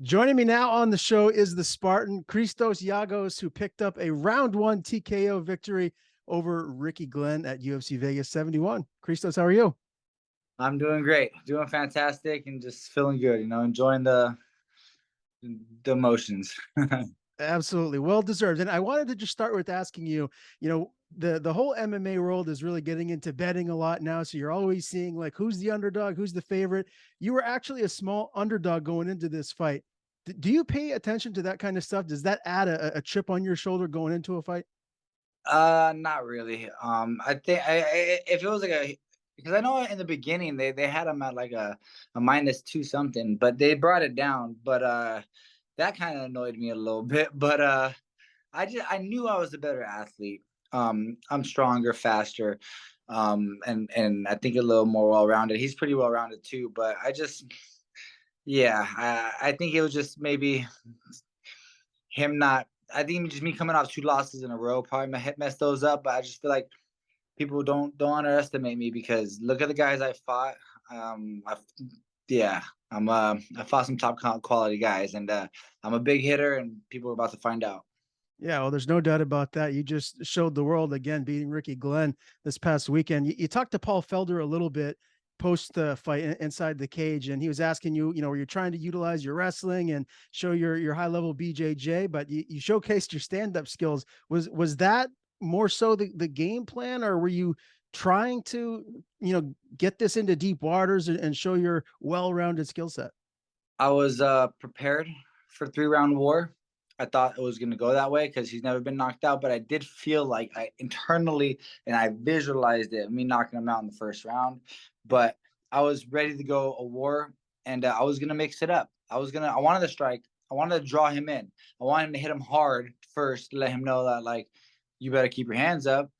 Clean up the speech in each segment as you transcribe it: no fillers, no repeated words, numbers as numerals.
Joining me now on the show is the Spartan, Christos Giagos, who picked up a round one TKO victory over Ricky Glenn at UFC Vegas 71. Christos, how are you? I'm doing great, doing fantastic, and just feeling good. Enjoying the emotions. Absolutely. Well deserved. And I wanted to just start with asking you, the whole MMA world is really getting into betting a lot now. So you're always seeing like who's the underdog, who's the favorite. You were actually a small underdog going into this fight. Do you pay attention to that kind of stuff? Does that add a chip on your shoulder going into a fight? Not really. I think if it was like a because I know in the beginning they had him at like a -2 something, but they brought it down. But that kind of annoyed me a little bit. But I knew I was a better athlete. I'm stronger, faster, and I think a little more well rounded. He's pretty well rounded too. But yeah, I think it was just maybe him not. I think just me coming off 2 losses in a row probably messed those up. But I just feel like people don't underestimate me because look at the guys I fought. I yeah, I fought some top quality guys, and I'm a big hitter, and people are about to find out. Yeah, well, there's no doubt about that. You just showed the world again, beating Ricky Glenn this past weekend. You talked to Paul Felder a little bit post the fight inside the cage, and he was asking you, were you trying to utilize your wrestling and show your high level BJJ, but you showcased your stand up skills. Was that more so the game plan, or were you trying to get this into deep waters and show your well rounded skill set? I was prepared for 3 round war. I thought it was going to go that way because he's never been knocked out, but I did feel like I internally and I visualized it, me knocking him out in the first round. But I was ready to go a war, and I was going to mix it up. I wanted to strike. I wanted to draw him in. I wanted him to hit him hard first, to let him know that, like, you better keep your hands up,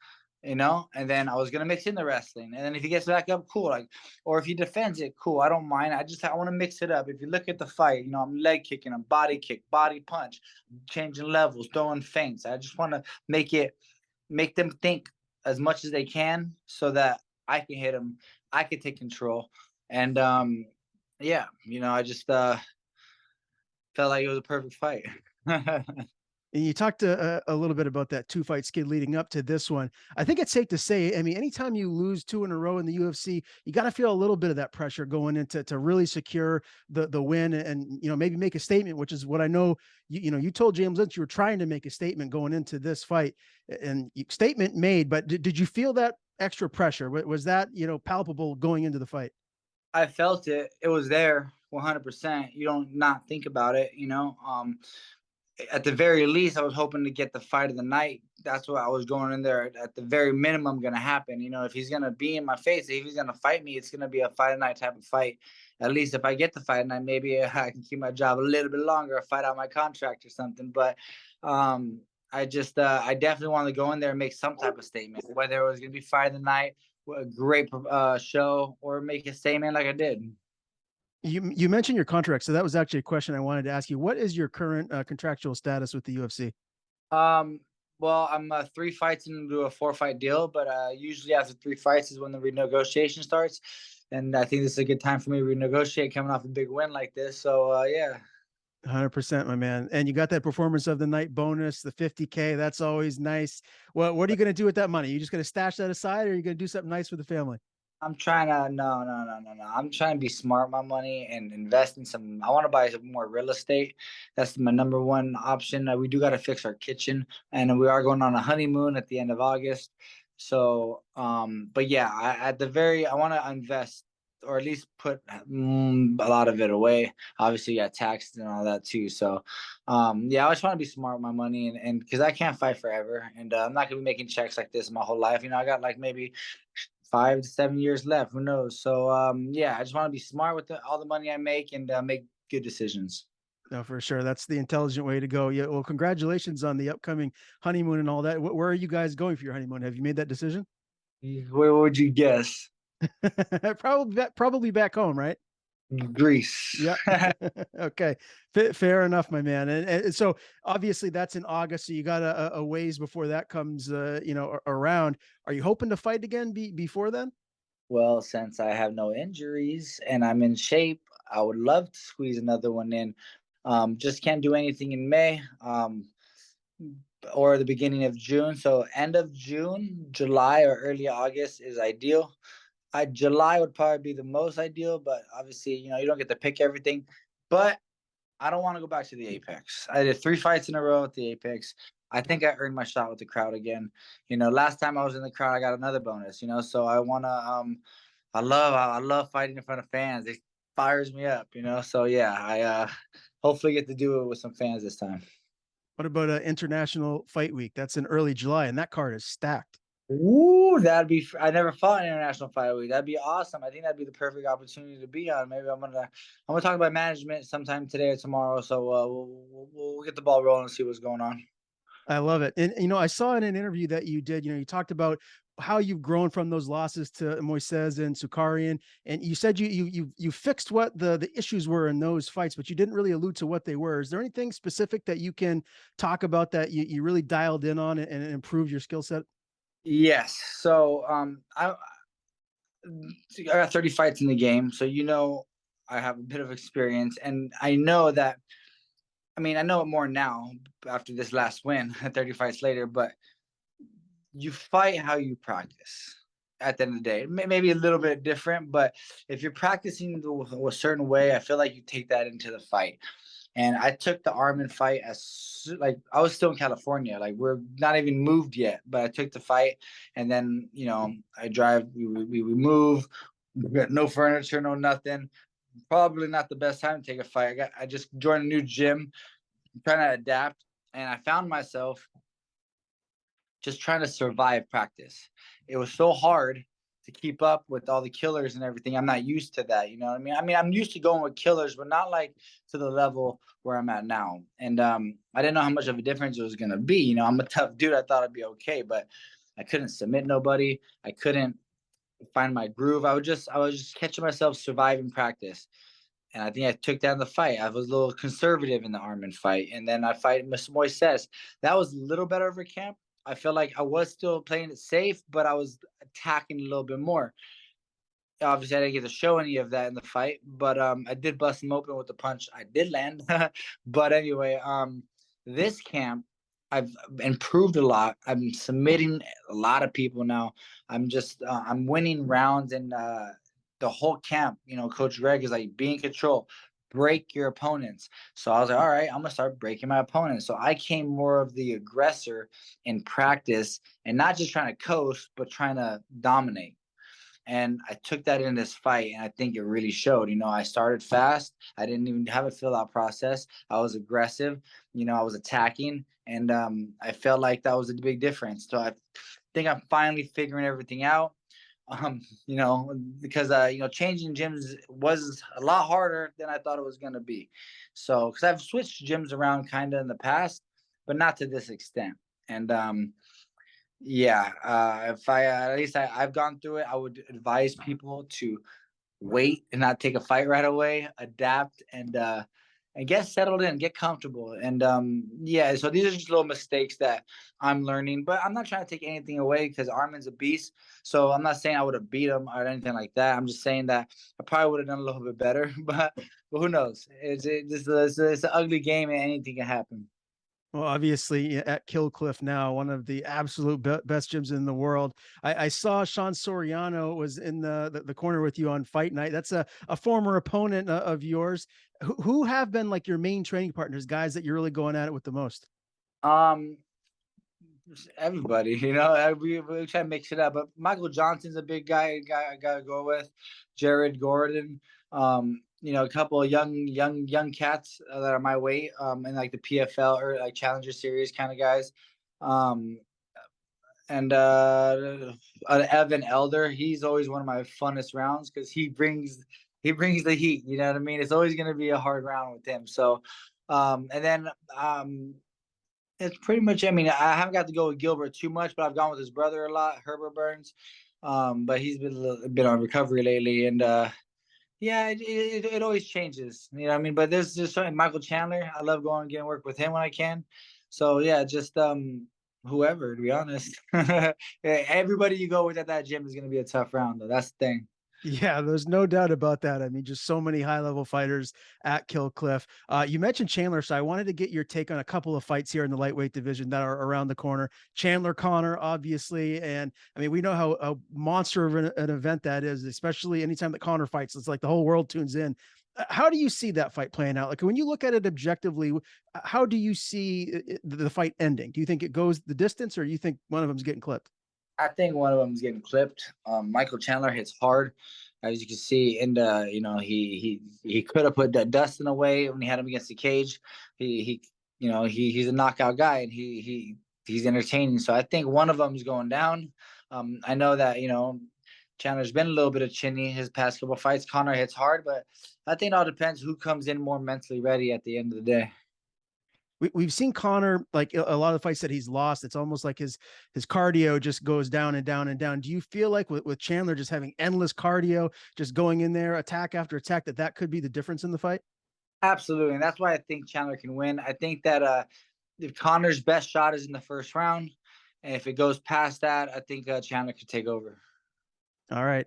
and then I was going to mix in the wrestling. And then if he gets back up, cool. Like, or if he defends it, cool. I don't mind. I want to mix it up. If you look at the fight, I'm leg kicking, I'm body kick, body punch, changing levels, throwing feints. I just want to make them think as much as they can so that I can hit them. I can take control. And yeah, I just felt like it was a perfect fight. And you talked a little bit about that two fight skid leading up to this one. I think it's safe to say, I mean, anytime you lose two in a row in the UFC, you got to feel a little bit of that pressure going into to really secure the win and maybe make a statement, which is what I know you told James Lynch you were trying to make a statement going into this fight, and statement made. But did you feel that extra pressure? Was that palpable going into the fight? I felt it. It was there 100%. You don't not think about it. At the very least, I was hoping to get the fight of the night. That's what I was going in there at the very minimum going to happen. If he's going to be in my face, if he's going to fight me, it's going to be a fight of night type of fight. At least if I get the fight of night, maybe I can keep my job a little bit longer, fight out my contract or something. But I definitely wanted to go in there and make some type of statement, whether it was going to be fight of the night, a great show, or make a statement like I did. You mentioned your contract, so that was actually a question I wanted to ask you. What is your current contractual status with the UFC? Um, well, I'm 3 fights into a 4 fight deal, but usually after 3 fights is when the renegotiation starts, and I think this is a good time for me to renegotiate coming off a big win like this. So yeah. 100%, my man. And you got that performance of the night bonus, the 50K. That's always nice. Well, what are you going to do with that money? You just going to stash that aside, or are you going to do something nice for the family? I'm trying to no, no, no, no, no. I'm trying to be smart with my money and invest in some. I want to buy some more real estate. That's my number one option. We do got to fix our kitchen, and we are going on a honeymoon at the end of August. So, but yeah, I want to invest or at least put a lot of it away. Obviously, you got taxes and all that too. So, yeah, I just want to be smart with my money, and because I can't fight forever, and I'm not gonna be making checks like this my whole life. I got like maybe 5 to 7 years left. Who knows? So yeah, I just want to be smart with all the money I make and make good decisions. No, for sure. That's the intelligent way to go. Yeah. Well, congratulations on the upcoming honeymoon and all that. Where are you guys going for your honeymoon? Have you made that decision? Where would you guess? Probably back home, right? Greece. Yeah. Okay. Fair enough, my man. And so obviously that's in August. So you got a ways before that comes, around. Are you hoping to fight again before then? Well, since I have no injuries and I'm in shape, I would love to squeeze another one in. Just can't do anything in May. Or the beginning of June. So end of June, July, or early August is ideal. July would probably be the most ideal, but obviously, you don't get to pick everything. But I don't want to go back to the Apex. I did 3 fights in a row at the Apex. I think I earned my shot with the crowd again. Last time I was in the crowd, I got another bonus. So I wanna. I love fighting in front of fans. It fires me up. So yeah, I hopefully get to do it with some fans this time. What about International Fight Week? That's in early July, and that card is stacked. Ooh, I never fought an international fight week. That'd be awesome. I think that'd be the perfect opportunity to be on. Maybe I'm gonna talk about management sometime today or tomorrow. So we'll get the ball rolling and see what's going on. I love it. And I saw in an interview that you did, you talked about how you've grown from those losses to Moises and Sukarian, and you said you fixed what the issues were in those fights, but you didn't really allude to what they were. Is there anything specific that you can talk about that you really dialed in on and improved your skill set? Yes. So I got 30 fights in the game, so I have a bit of experience, and I know that. I mean, I know it more now after this last win, 30 fights later, but you fight how you practice at the end of the day. Maybe a little bit different, but if you're practicing a certain way, I feel like you take that into the fight. And I took the Armin fight as like I was still in California, like we're not even moved yet, but I took the fight, and then I drive, we move, we got no furniture, no nothing. Probably not the best time to take a fight. I just joined a new gym, trying to adapt, and I found myself just trying to survive practice. It was so hard to keep up with all the killers and everything. I'm not used to that, you know what I mean? I'm used to going with killers, but not like to the level where I'm at now. And I didn't know how much of a difference it was gonna be. I'm a tough dude. I thought I'd be okay, but I couldn't submit nobody. I couldn't find my groove. I was just catching myself surviving practice. And I think I took down the fight. I was a little conservative in the Armin fight. And then I fight Mr. Moises. That was a little better over camp. I felt like I was still playing it safe, but I was attacking a little bit more. Obviously, I didn't get to show any of that in the fight, but I did bust him open with the punch I did land. But anyway, this camp, I've improved a lot. I'm submitting a lot of people now. I'm winning rounds, and the whole camp, Coach Greg is like, be in control, break your opponents. So I was like, all right, I'm gonna start breaking my opponents. So I came more of the aggressor in practice, and not just trying to coast, but trying to dominate. And I took that in this fight, and I think it really showed. I started fast. I didn't even have a fill out process. I was aggressive. I was attacking, and I felt like that was a big difference. So I think I'm finally figuring everything out. Because changing gyms was a lot harder than I thought it was gonna be. So, because I've switched gyms around kind of in the past, but not to this extent. And yeah, if at least I've gone through it, I would advise people to wait and not take a fight right away, adapt, and get settled in, get comfortable. And yeah, so these are just little mistakes that I'm learning, but I'm not trying to take anything away because Armin's a beast. So I'm not saying I would have beat him or anything like that. I'm just saying that I probably would have done a little bit better, but who knows? It's an ugly game and anything can happen. Well, obviously at Killcliff now, one of the absolute best gyms in the world. I saw Sean Soriano was in the corner with you on fight night. That's a former opponent of yours. Who have been like your main training partners, guys that you're really going at it with the most? Um, Everybody, we try to mix it up. But Michael Johnson's a big guy I gotta go with. Jared Gordon, a couple of young cats that are my weight, in like the PFL or like Challenger Series kind of guys. Um, and Evan Elder, he's always one of my funnest rounds because he brings the heat. You know what I mean? It's always gonna be a hard round with him. So, and then it's pretty much. I mean, I haven't got to go with Gilbert too much, but I've gone with his brother a lot, Herbert Burns. But he's been on recovery lately, and yeah, it always changes. You know what I mean? But there's just certain Michael Chandler. I love going and getting work with him when I can. So yeah, just whoever, to be honest. Yeah, everybody you go with at that gym is gonna be a tough round though. That's the thing. Yeah, there's no doubt about that. I mean, just so many high level fighters at Kill Cliff. You mentioned Chandler, so I wanted to get your take on a couple of fights here in the lightweight division that are around the corner. Chandler Connor, obviously, and I mean, we know how monster of an event that is, especially anytime that Connor fights. It's like the whole world tunes in. How do you see that fight playing out? Like when you look at it objectively, how do you see the fight ending? Do you think it goes the distance, or do you think one of them's getting clipped? I think one of them is getting clipped. Michael Chandler hits hard, as you can see. And he could have put Dustin away when he had him against the cage. He he's a knockout guy, and he's entertaining. So I think one of them is going down. I know that Chandler's been a little bit of chinny his past couple of fights. Connor hits hard, but I think it all depends who comes in more mentally ready at the end of the day. We've seen Connor, like a lot of the fights that he's lost, it's almost like his cardio just goes down and down and down. Do you feel like with Chandler just having endless cardio, just going in there attack after attack, that could be the difference in the fight? Absolutely, and that's why I think Chandler can win. I think that if Connor's best shot is in the first round, and if it goes past that, I think Chandler could take over. All right.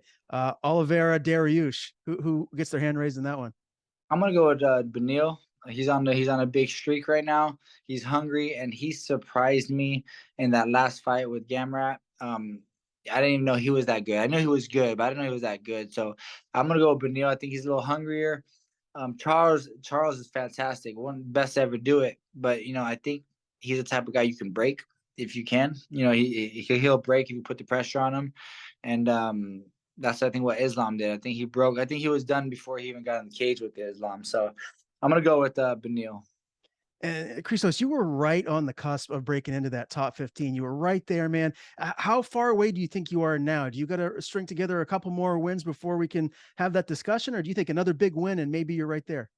Oliveira Dariush, who gets their hand raised in that one? I'm gonna go with Benil. He's on a big streak right now. He's hungry, and he surprised me in that last fight with Gamrat. I didn't even know he was that good. I knew he was good, but I didn't know he was that good. So I'm gonna go with Benil. I think he's a little hungrier. Charles is fantastic. One of the best to ever do it. But I think he's the type of guy you can break if you can. He'll break if you put the pressure on him. And that's I think what Islam did. I think he broke. I think he was done before he even got in the cage with Islam. So I'm gonna go with Benil. And Christos, you were right on the cusp of breaking into that top 15. You were right there, man. How far away do you think you are now? Do you got to string together a couple more wins before we can have that discussion? Or do you think another big win and maybe you're right there?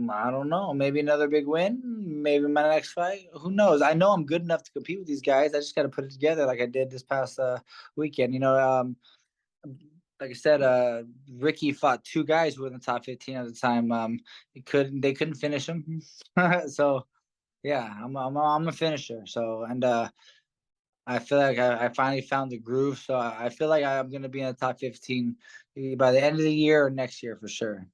I don't know. Maybe another big win. Maybe my next fight. Who knows? I know I'm good enough to compete with these guys. I just got to put it together like I did this past weekend. Like I said, Ricky fought two guys who were in the top 15 at the time. They couldn't finish him. So yeah, I'm a finisher. So and I feel like I finally found the groove. So I feel like I'm gonna be in the top 15 by the end of the year or next year for sure.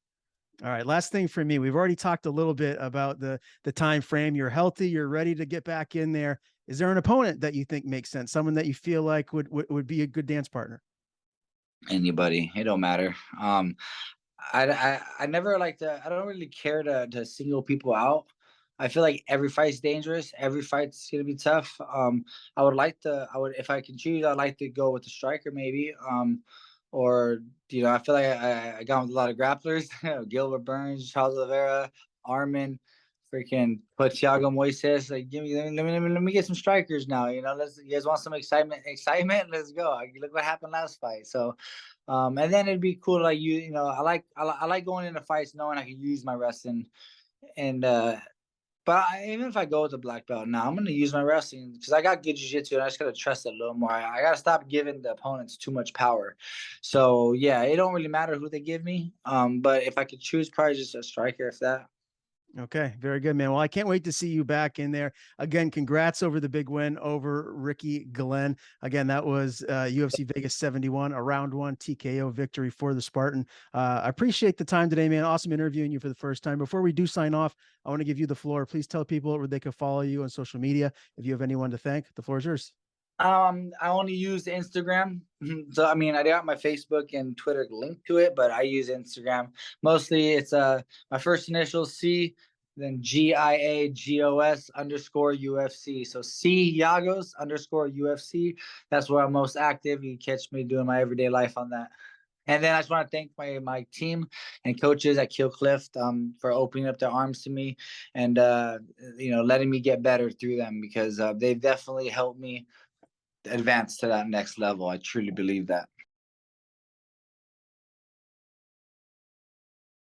All right, last thing for me. We've already talked a little bit about the time frame. You're healthy, you're ready to get back in there. Is there an opponent that you think makes sense? Someone that you feel like would be a good dance partner? Anybody, it don't matter. I never like to. I don't really care to single people out. I feel like every fight's dangerous. Every fight's gonna be tough. I would like to. I would if I can choose. I'd like to go with the striker maybe. Or I feel like I got with a lot of grapplers. Gilbert Burns, Charles Oliveira, Armin, freaking put Thiago Moises. Like, let me get some strikers now. You guys want some excitement? Excitement? Let's go. Look what happened last fight. So, and then it'd be cool. Like I like going into fights knowing I can use my wrestling. And but even if I go with the black belt now, I'm gonna use my wrestling because I got good jiu-jitsu and I just gotta trust it a little more. I gotta stop giving the opponents too much power. So yeah, it don't really matter who they give me. But if I could choose, probably just a striker, if that. Okay, very good, man. Well, I can't wait to see you back in there. Again, congrats over the big win over Ricky Glenn. Again, that was UFC Vegas 71, a round one TKO victory for the Spartan. I appreciate the time today, man. Awesome interviewing you for the first time. Before we do sign off, I want to give you the floor. Please tell people where they can follow you on social media. If you have anyone to thank, the floor is yours. I only use Instagram. So I mean, I got my Facebook and Twitter linked to it, but I use Instagram. Mostly it's my first initial C, then Giagos underscore UFC. So C Giagos underscore UFC. That's where I'm most active. You catch me doing my everyday life on that. And then I just want to thank my team and coaches at Kill Cliff for opening up their arms to me and letting me get better through them because they've definitely helped me advance to that next level. I truly believe that.